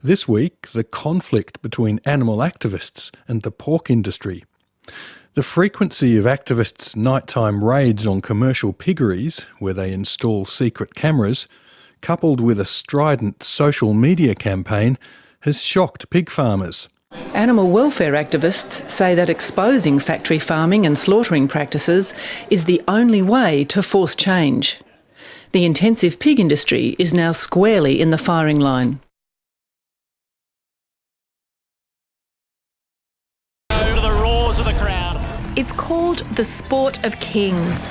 This week, the conflict between animal activists and the pork industry. The frequency of activists' nighttime raids on commercial piggeries, where they install secret cameras, coupled with a strident social media campaign, has shocked pig farmers. Animal welfare activists say that exposing factory farming and slaughtering practices is the only way to force change. The intensive pig industry is now squarely in the firing line. Over the roars of the crowd. It's called the sport of kings.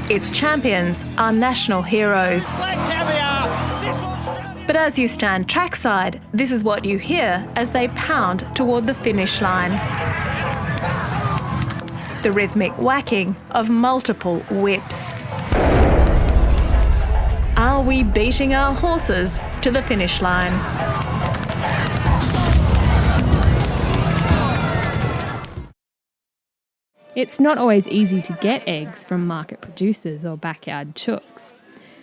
Its champions are national heroes. Black caviar. But as you stand trackside, this is what you hear as they pound toward the finish line. The rhythmic whacking of multiple whips. Are we beating our horses to the finish line? It's not always easy to get eggs from market producers or backyard chooks.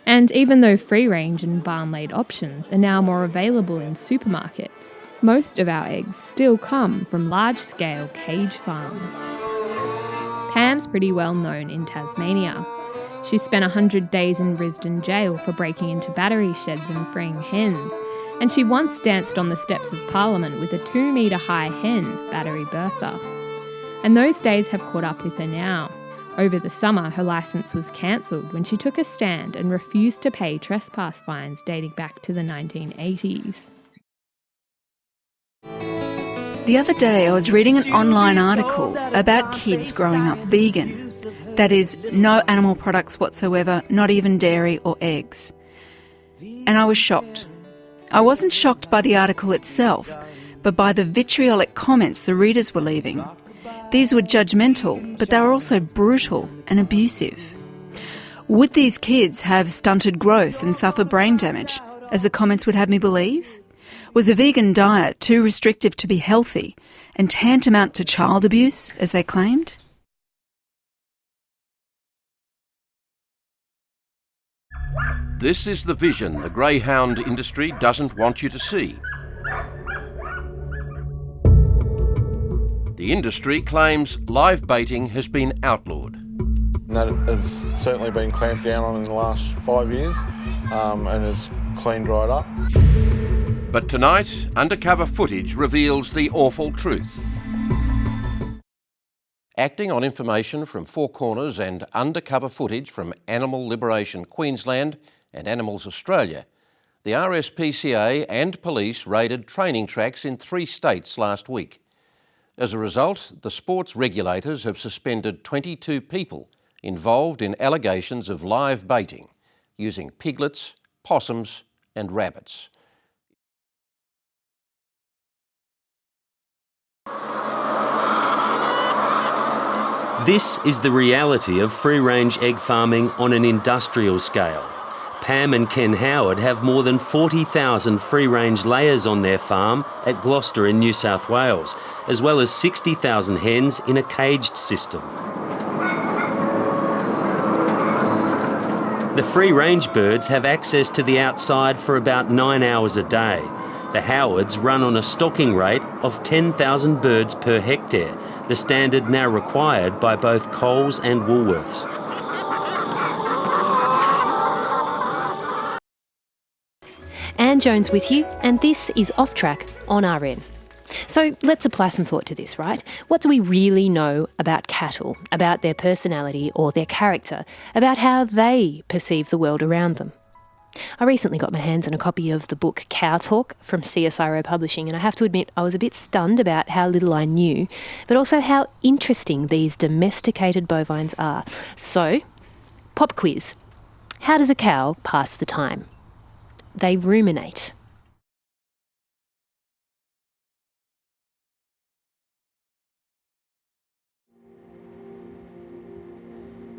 And even though free-range and barn-laid options are now more available in supermarkets, most of our eggs still come from large-scale cage farms. Pam's pretty well known in Tasmania. She spent 100 days in Risdon jail for breaking into battery sheds and freeing hens, and she once danced on the steps of Parliament with a 2-metre-high hen, Battery Bertha. And those days have caught up with her now. Over the summer, her licence was cancelled when she took a stand and refused to pay trespass fines dating back to the 1980s. The other day I was reading an online article about kids growing up vegan. That is, no animal products whatsoever, not even dairy or eggs. And I was shocked. I wasn't shocked by the article itself, but by the vitriolic comments the readers were leaving. These were judgmental, but they were also brutal and abusive. Would these kids have stunted growth and suffer brain damage, as the comments would have me believe? Was a vegan diet too restrictive to be healthy and tantamount to child abuse, as they claimed? This is the vision the greyhound industry doesn't want you to see. The industry claims live baiting has been outlawed. That has certainly been clamped down on in the last 5 years and has cleaned right up. But tonight, undercover footage reveals the awful truth. Acting on information from Four Corners and undercover footage from Animal Liberation Queensland and Animals Australia, the RSPCA and police raided training tracks in 3 states last week. As a result, the sports regulators have suspended 22 people involved in allegations of live baiting, using piglets, possums and rabbits. This is the reality of free-range egg farming on an industrial scale. Pam and Ken Howard have more than 40,000 free-range layers on their farm at Gloucester in New South Wales, as well as 60,000 hens in a caged system. The free-range birds have access to the outside for about 9 hours a day. The Howards run on a stocking rate of 10,000 birds per hectare, the standard now required by both Coles and Woolworths. Anne Jones with you, and this is Off Track on RN. So let's apply some thought to this, right? What do we really know about cattle, about their personality or their character, about how they perceive the world around them? I recently got my hands on a copy of the book Cow Talk from CSIRO Publishing, and I have to admit I was a bit stunned about how little I knew, but also how interesting these domesticated bovines are. So, pop quiz. How does a cow pass the time? They ruminate.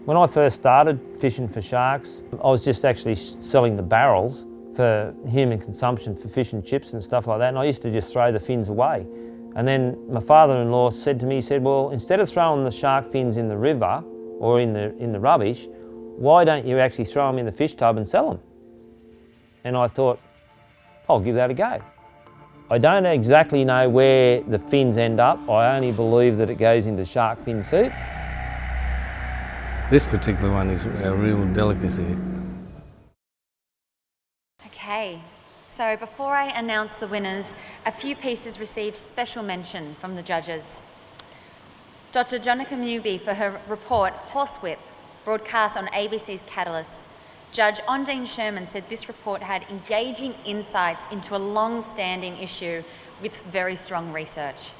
When I first started fishing for sharks, I was just actually selling the barrels for human consumption for fish and chips and stuff like that, and I used to just throw the fins away. And then my father-in-law said to me, he said, well, instead of throwing the shark fins in the river or in the rubbish, why don't you actually throw them in the fish tub and sell them? And I thought, I'll give that a go. I don't exactly know where the fins end up. I only believe that it goes into shark fin soup. This particular one is a real delicacy. Okay, so before I announce the winners, a few pieces received special mention from the judges. Dr. Jonica Newby for her report, Horsewhip, broadcast on ABC's Catalyst. Judge Ondine Sherman said this report had engaging insights into a long-standing issue with very strong research.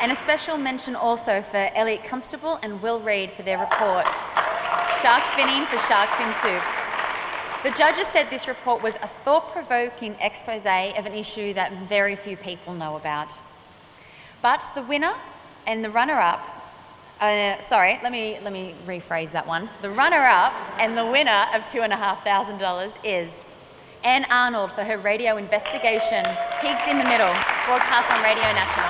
And a special mention also for Elliot Constable and Will Reid for their report, Shark Finning for Shark Fin Soup. The judges said this report was a thought-provoking expose of an issue that very few people know about. But the winner and the runner-up, let me rephrase that one. The runner-up and the winner of $2,500 is Anne Arnold for her radio investigation, Pigs in the Middle, broadcast on Radio National.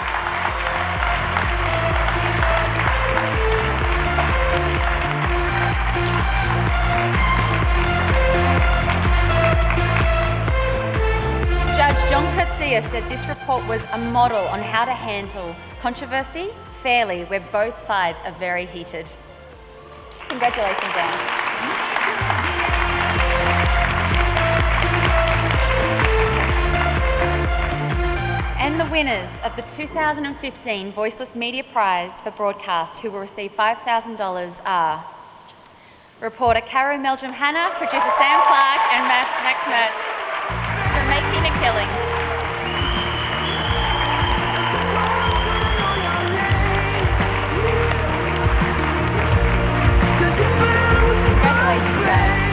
Judge John Coetzee said this report was a model on how to handle controversy fairly where both sides are very heated. Congratulations, Anne. And the winners of the 2015 Voiceless Media Prize for Broadcast who will receive $5,000 are reporter Caro Meldrum Hanna, producer Sam Clark and Max Merch. Making a killing. Congratulations, guys.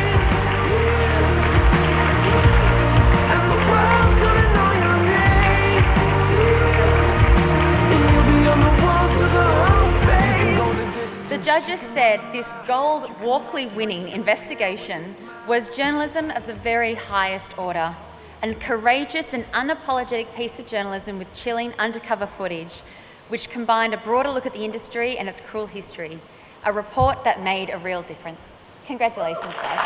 The judges said this Gold Walkley winning investigation was journalism of the very highest order. A courageous and unapologetic piece of journalism with chilling undercover footage, which combined a broader look at the industry and its cruel history. A report that made a real difference. Congratulations, guys.